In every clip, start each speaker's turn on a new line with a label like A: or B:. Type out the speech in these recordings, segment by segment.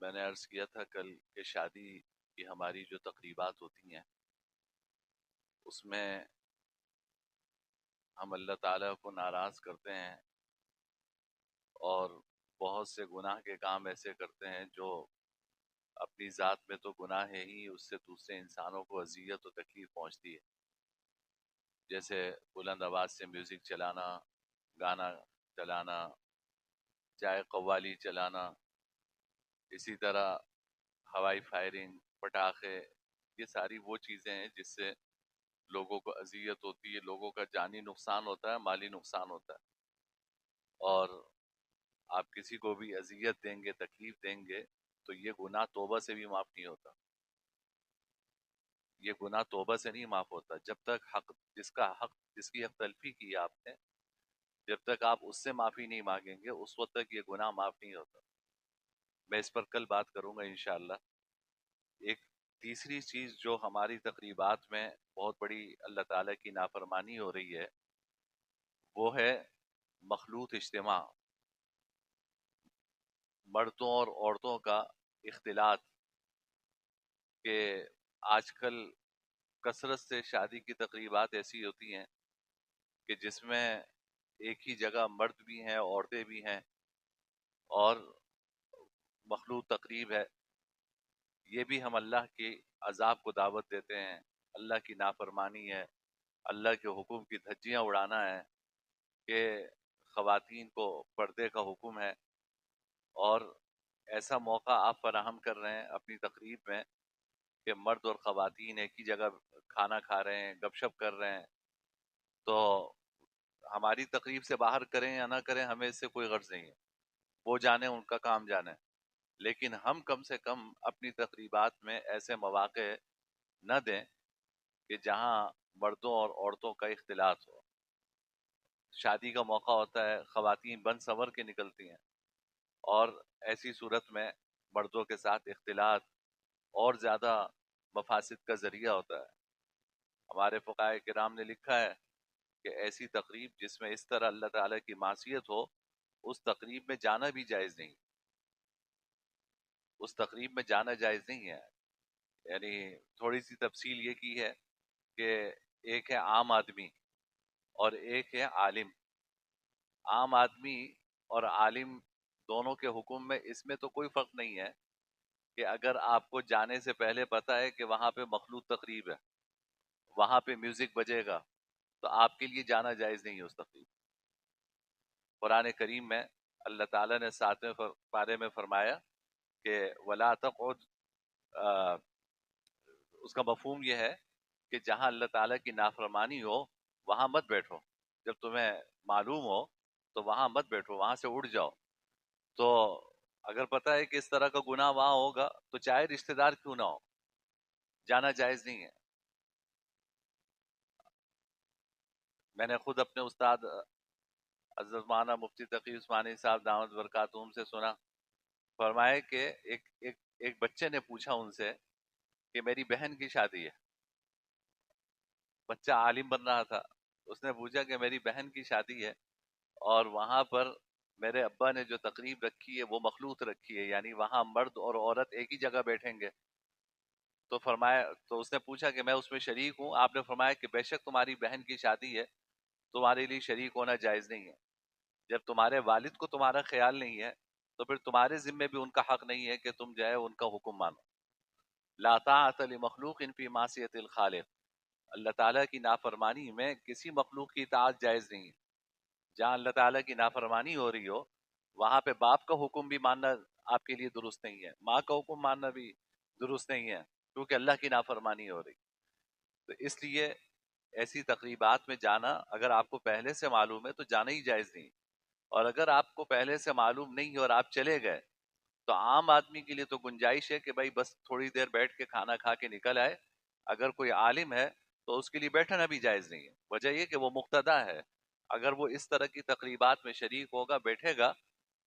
A: میں نے عرض کیا تھا کل کہ شادی کی ہماری جو تقریبات ہوتی ہیں اس میں ہم اللہ تعالیٰ کو ناراض کرتے ہیں اور بہت سے گناہ کے کام ایسے کرتے ہیں جو اپنی ذات میں تو گناہ ہے ہی، اس سے دوسرے انسانوں کو اذیت و تکلیف پہنچتی ہے، جیسے بلند آواز سے میوزک چلانا، گانا چلانا، چائے قوالی چلانا، اسی طرح ہوائی فائرنگ، پٹاخے، یہ ساری وہ چیزیں ہیں جس سے لوگوں کو اذیت ہوتی ہے، لوگوں کا جانی نقصان ہوتا ہے، مالی نقصان ہوتا ہے۔ اور آپ کسی کو بھی اذیت دیں گے، تکلیف دیں گے تو یہ گناہ توبہ سے بھی معاف نہیں ہوتا، یہ گناہ توبہ سے نہیں معاف ہوتا۔ جب تک جس کی حق تلفی کی ہے آپ نے، جب تک آپ اس سے معافی نہیں مانگیں گے اس وقت تک یہ گناہ معاف نہیں ہوتا۔ میں اس پر کل بات کروں گا انشاءاللہ۔ ایک تیسری چیز جو ہماری تقریبات میں بہت بڑی اللہ تعالیٰ کی نافرمانی ہو رہی ہے وہ ہے مخلوط اجتماع، مردوں اور عورتوں کا اختلاط، کہ آج کل کثرت سے شادی کی تقریبات ایسی ہوتی ہیں کہ جس میں ایک ہی جگہ مرد بھی ہیں، عورتیں بھی ہیں، اور مخلوط تقریب ہے۔ یہ بھی ہم اللہ کے عذاب کو دعوت دیتے ہیں، اللہ کی نافرمانی ہے، اللہ کے حکم کی دھجیاں اڑانا ہے کہ خواتین کو پردے کا حکم ہے، اور ایسا موقع آپ فراہم کر رہے ہیں اپنی تقریب میں کہ مرد اور خواتین ایک ہی جگہ کھانا کھا رہے ہیں، گپ شپ کر رہے ہیں۔ تو ہماری تقریب سے باہر کریں یا نہ کریں ہمیں اس سے کوئی غرض نہیں ہے، وہ جانے، ان کا کام جانے، لیکن ہم کم سے کم اپنی تقریبات میں ایسے مواقع نہ دیں کہ جہاں مردوں اور عورتوں کا اختلاط ہو۔ شادی کا موقع ہوتا ہے، خواتین بن سنور کے نکلتی ہیں، اور ایسی صورت میں مردوں کے ساتھ اختلاط اور زیادہ مفاسد کا ذریعہ ہوتا ہے۔ ہمارے فقہائے کرام نے لکھا ہے کہ ایسی تقریب جس میں اس طرح اللہ تعالیٰ کی معصیت ہو، اس تقریب میں جانا بھی جائز نہیں، اس تقریب میں جانا جائز نہیں ہے۔ یعنی تھوڑی سی تفصیل یہ کی ہے کہ ایک ہے عام آدمی اور ایک ہے عالم۔ عام آدمی اور عالم دونوں کے حکم میں اس میں تو کوئی فرق نہیں ہے کہ اگر آپ کو جانے سے پہلے پتا ہے کہ وہاں پہ مخلوط تقریب ہے، وہاں پہ میوزک بجے گا، تو آپ کے لیے جانا جائز نہیں ہے اس تقریب۔ قرآن کریم میں اللہ تعالیٰ نے 7ویں پارے میں فرمایا کہ وَلَا تَقْعُدْ، اس کا مفہوم یہ ہے کہ جہاں اللہ تعالیٰ کی نافرمانی ہو وہاں مت بیٹھو، جب تمہیں معلوم ہو تو وہاں مت بیٹھو، وہاں سے اٹھ جاؤ۔ تو اگر پتہ ہے کہ اس طرح کا گناہ وہاں ہوگا تو چاہے رشتہ دار کیوں نہ ہو، جانا جائز نہیں ہے۔ میں نے خود اپنے استاد حضرت مولانا مفتی تقی عثمانی صاحب دامت برکاتہم سے سنا، فرمائے کہ ایک بچے نے پوچھا ان سے کہ میری بہن کی شادی ہے، بچہ عالم بن رہا تھا، اس نے پوچھا کہ میری بہن کی شادی ہے اور وہاں پر میرے ابا نے جو تقریب رکھی ہے وہ مخلوط رکھی ہے، یعنی وہاں مرد اور عورت ایک ہی جگہ بیٹھیں گے۔ تو فرمایا، تو اس نے پوچھا کہ میں اس میں شریک ہوں؟ آپ نے فرمایا کہ بے شک تمہاری بہن کی شادی ہے، تمہارے لیے شریک ہونا جائز نہیں ہے۔ جب تمہارے والد کو تمہارا خیال نہیں ہے تو پھر تمہارے ذمے بھی ان کا حق نہیں ہے کہ تم جو ہے ان کا حکم مانو۔ لا طاعت لمخلوق فی معصیت الخالق، اللہ تعالیٰ کی نافرمانی میں کسی مخلوق کی اطاعت جائز نہیں ہے۔ جہاں اللہ تعالیٰ کی نافرمانی ہو رہی ہو وہاں پہ باپ کا حکم بھی ماننا آپ کے لیے درست نہیں ہے، ماں کا حکم ماننا بھی درست نہیں ہے، کیونکہ اللہ کی نافرمانی ہو رہی۔ تو اس لیے ایسی تقریبات میں جانا اگر آپ کو پہلے سے معلوم ہے تو جانا ہی جائز نہیں، اور اگر آپ کو پہلے سے معلوم نہیں ہے اور آپ چلے گئے تو عام آدمی کے لیے تو گنجائش ہے کہ بھائی بس تھوڑی دیر بیٹھ کے کھانا کھا کے نکل آئے۔ اگر کوئی عالم ہے تو اس کے لیے بیٹھنا بھی جائز نہیں ہے، وجہ یہ کہ وہ مقتدا ہے۔ اگر وہ اس طرح کی تقریبات میں شریک ہوگا، بیٹھے گا،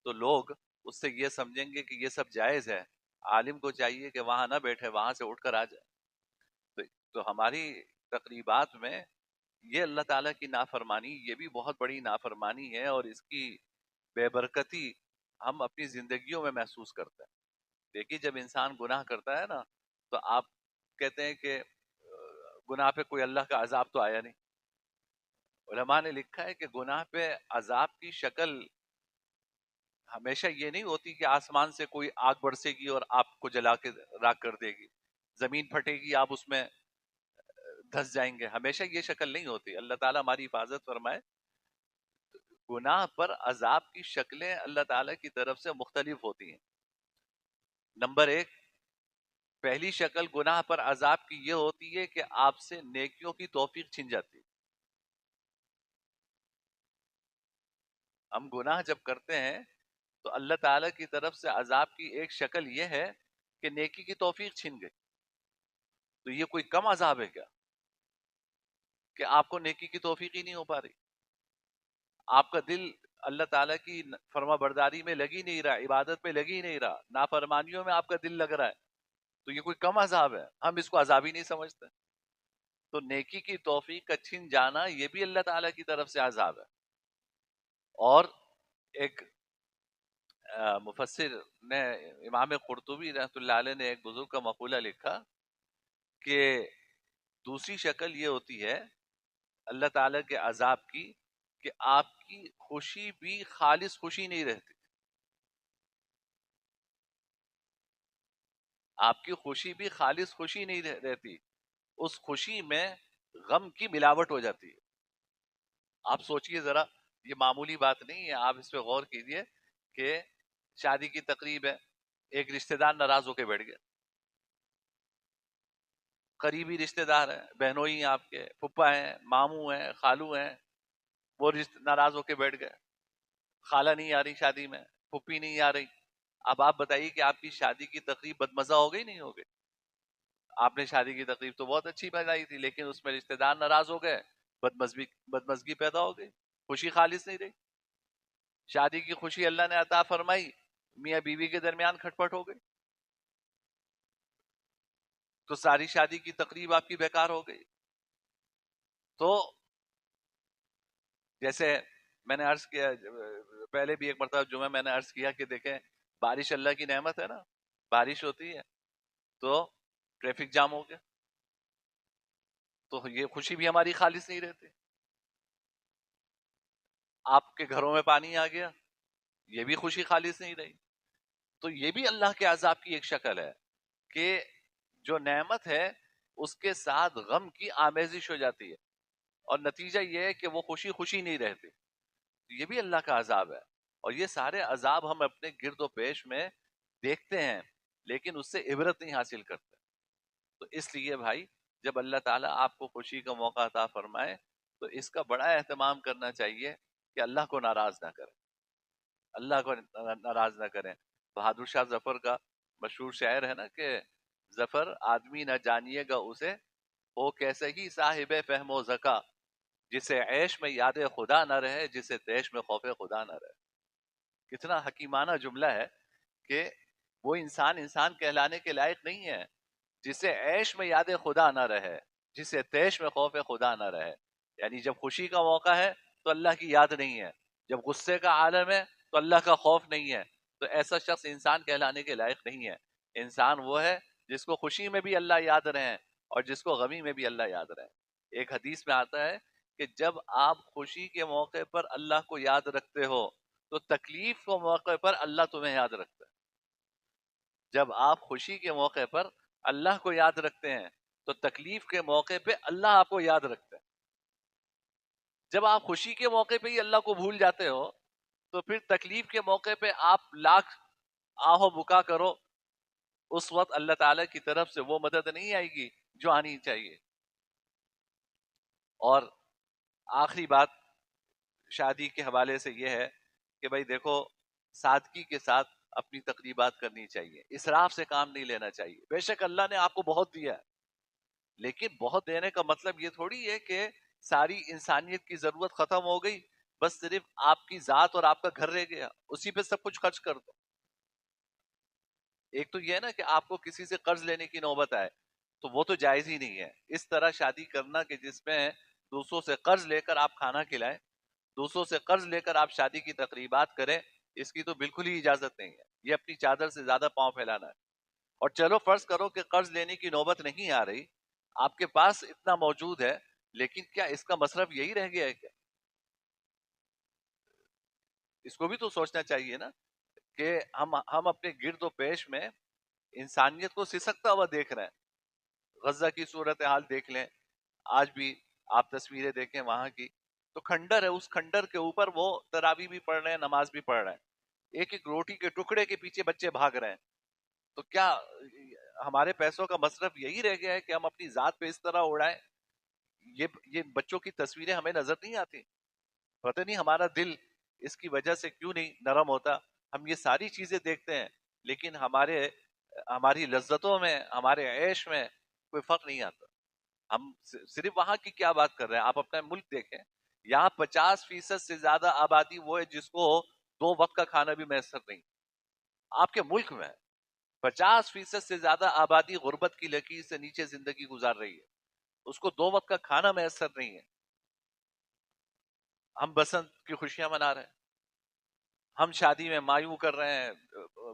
A: تو لوگ اس سے یہ سمجھیں گے کہ یہ سب جائز ہے، عالم کو چاہیے کہ وہاں نہ بیٹھے، وہاں سے اٹھ کر آ جائے۔ تو ہماری تقریبات میں یہ اللہ تعالیٰ کی نافرمانی، یہ بھی بہت بڑی نافرمانی ہے، اور اس کی بے برکتی ہم اپنی زندگیوں میں محسوس کرتے ہیں۔ دیکھیے جب انسان گناہ کرتا ہے نا تو آپ کہتے ہیں کہ گناہ پہ کوئی اللہ کا عذاب تو آیا نہیں. علماء نے لکھا ہے کہ گناہ پہ عذاب کی شکل ہمیشہ یہ نہیں ہوتی کہ آسمان سے کوئی آگ برسے گی اور آپ کو جلا کے راکھ کر دے گی, زمین پھٹے گی آپ اس میں دھس جائیں گے. ہمیشہ یہ شکل نہیں ہوتی. اللہ تعالیٰ ہماری حفاظت فرمائے. گناہ پر عذاب کی شکلیں اللہ تعالیٰ کی طرف سے مختلف ہوتی ہیں. نمبر ایک, پہلی شکل گناہ پر عذاب کی یہ ہوتی ہے کہ آپ سے نیکیوں کی توفیق چھن جاتی ہے. ہم گناہ جب کرتے ہیں تو اللہ تعالیٰ کی طرف سے عذاب کی ایک شکل یہ ہے کہ نیکی کی توفیق چھن گئی. تو یہ کوئی کم عذاب ہے کیا کہ آپ کو نیکی کی توفیق ہی نہیں ہو پا رہی؟ آپ کا دل اللہ تعالیٰ کی فرما برداری میں لگ ہی نہیں رہا, عبادت میں لگ ہی نہیں رہا, نافرمانیوں میں آپ کا دل لگ رہا ہے, تو یہ کوئی کم عذاب ہے؟ ہم اس کو عذاب ہی نہیں سمجھتے. تو نیکی کی توفیق کا چھن جانا یہ بھی اللہ تعالیٰ کی طرف سے عذاب ہے. اور ایک مفسر نے, امام قرطبی رحمۃ اللہ علیہ نے ایک بزرگ کا مقولہ لکھا کہ دوسری شکل یہ ہوتی ہے اللہ تعالیٰ کے عذاب کی کہ آپ کی خوشی بھی خالص خوشی نہیں رہتی. آپ کی خوشی بھی خالص خوشی نہیں رہتی, اس خوشی میں غم کی ملاوٹ ہو جاتی ہے. آپ سوچئے ذرا, یہ معمولی بات نہیں ہے, آپ اس پہ غور کیجئے کہ شادی کی تقریب ہے, ایک رشتہ دار ناراض ہو کے بیٹھ گیا, قریبی رشتہ دار ہیں, بہنوئی ہیں آپ کے, پھپھا ہیں, ماموں ہیں, خالو ہیں, وہ ناراض ہو کے بیٹھ گئے. خالہ نہیں آ رہی شادی میں, پھپھی نہیں آ رہی. اب آپ بتائیے کہ آپ کی شادی کی تقریب بدمزہ ہو گئی نہیں ہو گئی؟ آپ نے شادی کی تقریب تو بہت اچھی بنائی تھی, لیکن اس میں رشتہ دار ناراض ہو گئے, بدمزگی پیدا ہو گئی, خوشی خالص نہیں رہی. شادی کی خوشی اللہ نے عطا فرمائی, میاں بیوی کے درمیان کھٹپٹ ہو گئی, تو ساری شادی کی تقریب آپ کی بیکار ہو گئی. تو جیسے میں نے عرض کیا پہلے بھی ایک مرتبہ جمعہ میں نے عرض کیا کہ دیکھیں بارش اللہ کی نعمت ہے نا, بارش ہوتی ہے تو ٹریفک جام ہو گیا, تو یہ خوشی بھی ہماری خالص نہیں رہتی. آپ کے گھروں میں پانی آ گیا, یہ بھی خوشی خالص نہیں رہی. تو یہ بھی اللہ کے عذاب کی ایک شکل ہے کہ جو نعمت ہے اس کے ساتھ غم کی آمیزش ہو جاتی ہے, اور نتیجہ یہ ہے کہ وہ خوشی خوشی نہیں رہتی. یہ بھی اللہ کا عذاب ہے. اور یہ سارے عذاب ہم اپنے گرد و پیش میں دیکھتے ہیں لیکن اس سے عبرت نہیں حاصل کرتے. تو اس لیے بھائی جب اللہ تعالیٰ آپ کو خوشی کا موقع عطا فرمائے تو اس کا بڑا اہتمام کرنا چاہیے کہ اللہ کو ناراض نہ کریں, اللہ کو ناراض نہ کریں. بہادر شاہ ظفر کا مشہور شعر ہے نا کہ ظفر آدمی نہ جانیے گا اسے, ہو کیسے ہی صاحب فہم و ذکا, جسے عیش میں یاد خدا نہ رہے, جسے دیش میں خوف خدا نہ رہے. کتنا حکیمانہ جملہ ہے کہ وہ انسان انسان کہلانے کے لائق نہیں ہے جسے عیش میں یاد خدا نہ رہے, جسے تیش میں خوف خدا نہ رہے. یعنی جب خوشی کا موقع ہے تو اللہ کی یاد نہیں ہے, جب غصے کا عالم ہے تو اللہ کا خوف نہیں ہے. تو ایسا شخص انسان کہلانے کے لائق نہیں ہے. انسان وہ ہے جس کو خوشی میں بھی اللہ یاد رہے اور جس کو غمی میں بھی اللہ یاد رہے. ایک حدیث میں آتا ہے کہ جب آپ خوشی کے موقع پر اللہ کو یاد رکھتے ہو تو تکلیف کے موقع پر اللہ تمہیں یاد رکھتا ہے. جب آپ خوشی کے موقع پر اللہ کو یاد رکھتے ہیں تو تکلیف کے موقع پہ اللہ آپ کو یاد رکھتا ہے. جب آپ خوشی کے موقع پہ ہی اللہ کو بھول جاتے ہو تو پھر تکلیف کے موقع پہ آپ لاکھ آہو بکا کرو, اس وقت اللہ تعالی کی طرف سے وہ مدد نہیں آئے گی جو آنی چاہیے. اور آخری بات شادی کے حوالے سے یہ ہے کہ بھائی دیکھو سادگی کے ساتھ اپنی تقریبات کرنی چاہیے, اسراف سے کام نہیں لینا چاہیے. بے شک اللہ نے آپ کو بہت دیا ہے, لیکن بہت دینے کا مطلب یہ تھوڑی ہے کہ ساری انسانیت کی ضرورت ختم ہو گئی, بس صرف آپ کی ذات اور آپ کا گھر رہ گیا, اسی پہ سب کچھ خرچ کر دو. ایک تو یہ ہے نا کہ آپ کو کسی سے قرض لینے کی نوبت آئے, تو وہ تو جائز ہی نہیں ہے. اس طرح شادی کرنا کہ جس میں دوسروں سے قرض لے کر آپ کھانا کھلائیں, دوسروں سے قرض لے کر آپ شادی کی تقریبات کریں, اس کی تو بالکل ہی اجازت نہیں ہے. یہ اپنی چادر سے زیادہ پاؤں پھیلانا ہے. اور چلو فرض کرو کہ قرض لینے کی نوبت نہیں آ رہی، آپ کے پاس اتنا موجود ہے، لیکن کیا اس کا مصرف یہی رہ گیا ہے کیا؟ اس کو بھی تو سوچنا چاہیے نا، کہ ہم اپنے گرد و پیش میں انسانیت کو سسکتا ہوا دیکھ رہے ہیں. غزہ کی صورتحال دیکھ لیں، آج بھی آپ تصویریں دیکھیں وہاں کی، تو کھنڈر ہے، اس کھنڈر کے اوپر وہ تراویح بھی پڑھ رہے ہیں، نماز بھی پڑھ رہے ہیں، ایک ایک روٹی کے ٹکڑے کے پیچھے بچے بھاگ رہے ہیں. تو کیا ہمارے پیسوں کا مصرف یہی رہ گیا ہے کہ ہم اپنی ذات پہ اس طرح اڑائیں؟ یہ بچوں کی تصویریں ہمیں نظر نہیں آتی؟ پتہ نہیں ہمارا دل اس کی وجہ سے کیوں نہیں نرم ہوتا. ہم یہ ساری چیزیں دیکھتے ہیں، لیکن ہماری لذتوں میں، ہمارے عیش میں کوئی فرق نہیں آتا. ہم صرف وہاں کی کیا بات کر رہے ہیں، آپ اپنا ملک دیکھیں، یہاں 50% سے زیادہ آبادی وہ ہے جس کو 2 وقت کا کھانا بھی میسر نہیں. آپ کے ملک میں 50% سے زیادہ آبادی غربت کی لکیر سے نیچے زندگی گزار رہی ہے، اس کو 2 وقت کا کھانا میسر نہیں ہے. ہم بسنت کی خوشیاں منا رہے ہیں، ہم شادی میں مایوں کر رہے ہیں،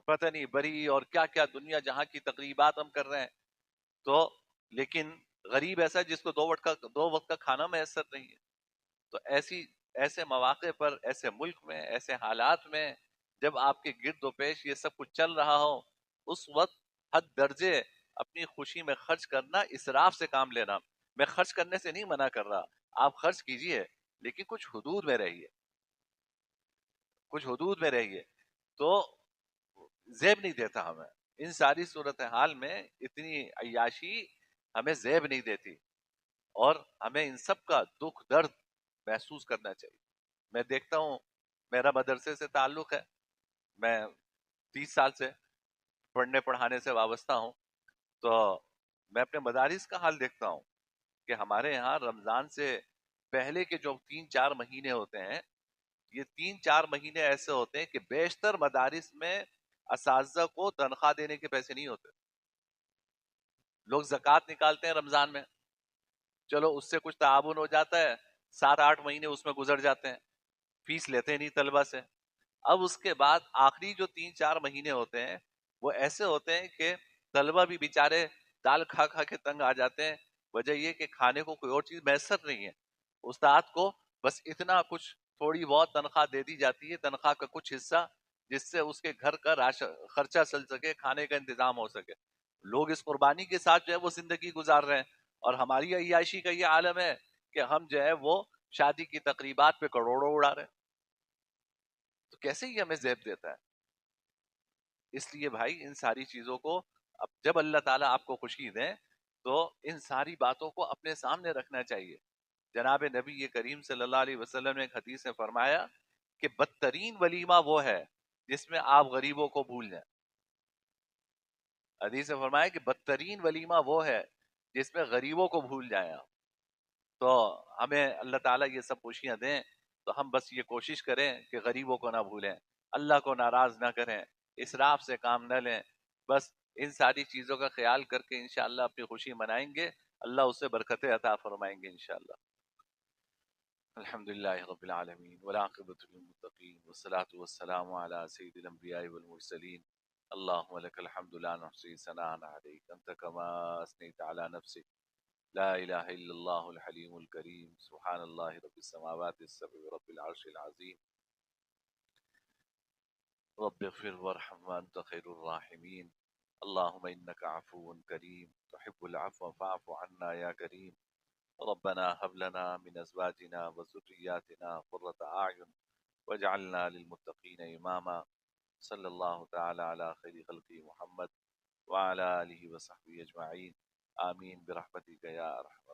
A: پتہ نہیں بری اور کیا کیا دنیا جہاں کی تقریبات ہم کر رہے ہیں. تو لیکن غریب ایسا جس کو 2 وقت کا کھانا میسر نہیں ہے. تو ایسے مواقع پر، ایسے ملک میں، ایسے حالات میں، جب آپ کے گرد و پیش یہ سب کچھ چل رہا ہو، اس وقت حد درجے اپنی خوشی میں خرچ کرنا اسراف سے کام لینا. میں خرچ کرنے سے نہیں منع کر رہا، آپ خرچ کیجئے، لیکن کچھ حدود میں رہیے، کچھ حدود میں رہیے. تو زیب نہیں دیتا ہمیں ان ساری صورتحال میں، اتنی عیاشی ہمیں زیب نہیں دیتی، اور ہمیں ان سب کا دکھ درد محسوس کرنا چاہیے. میں دیکھتا ہوں، میرا مدرسے سے تعلق ہے، میں 30 سال سے پڑھنے پڑھانے سے وابستہ ہوں. تو میں اپنے مدارس کا حال دیکھتا ہوں کہ ہمارے یہاں رمضان سے پہلے کے جو 3-4 مہینے ہوتے ہیں، یہ 3-4 مہینے ایسے ہوتے ہیں کہ بیشتر مدارس میں اساتذہ کو تنخواہ دینے کے پیسے نہیں ہوتے. لوگ زکوٰۃ نکالتے ہیں رمضان میں، چلو اس سے کچھ تعاون ہو جاتا ہے، 7-8 مہینے اس میں گزر جاتے ہیں، فیس لیتے نہیں طلبہ سے. اب اس کے بعد آخری جو 3-4 مہینے ہوتے ہیں، وہ ایسے ہوتے ہیں کہ طلبہ بھی بیچارے دال کھا کھا کے تنگ آ جاتے ہیں. وجہ یہ کہ کھانے کو کوئی اور چیز میسر نہیں ہے. استاد کو بس اتنا کچھ تھوڑی بہت تنخواہ دے دی جاتی ہے، تنخواہ کا کچھ حصہ، جس سے اس کے گھر کا خرچہ چل سکے، کھانے کا انتظام ہو سکے. لوگ اس قربانی کے ساتھ جو ہے وہ زندگی گزار رہے ہیں، اور ہماری عیاشی کا یہ عالم ہے کہ ہم جو ہے وہ شادی کی تقریبات پہ کروڑوں اڑا رہے ہیں. تو کیسے ہی ہمیں زیب دیتا ہے؟ اس لیے بھائی ان ساری چیزوں کو، اب جب اللہ تعالیٰ آپ کو خوشی دیں تو ان ساری باتوں کو اپنے سامنے رکھنا چاہیے. جناب نبی کریم صلی اللہ علیہ وسلم نے ایک حدیث میں فرمایا کہ بدترین ولیمہ وہ ہے جس میں آپ غریبوں کو بھول جائیں. حدیث میں فرمایا کہ بدترین ولیمہ وہ ہے جس میں غریبوں کو بھول جائیں آپ. تو ہمیں اللہ تعالیٰ یہ سب خوشیاں دیں، تو ہم بس یہ کوشش کریں کہ غریبوں کو نہ بھولیں، اللہ کو ناراض نہ کریں، اسراف سے کام نہ لیں. بس ان ساری چیزوں کا خیال کر کے انشاءاللہ اپنی خوشی منائیں گے، اللہ اس سے برکتیں عطا فرمائیں گے انشاءاللہ. الحمد للہ رب العالمین والعاقبۃ للمتقین والصلاة والسلام علی سید الانبیاء والمرسلین. اللهم لك الحمد لا نحصي ثناء عليك انت كما اثنيت على نفسك. لا الہ الا اللہ الحلیم الکریم سبحان اللہ رب السماوات السبع ورب العرش العظیم. رب اغفر وارحم وانت خیر الراحمین. اللهم انك عفو کریم تحب العفو فاعف عنا یا کریم. ربنا هب لنا من ازواجنا وذرياتنا قرة اعین واجعلنا للمتقین اماما. صلی اللہ تعالی علی خیر خلقہ محمد وعلى آلہ وصحبہ اجمعین. آمین برحمتک یا ارحم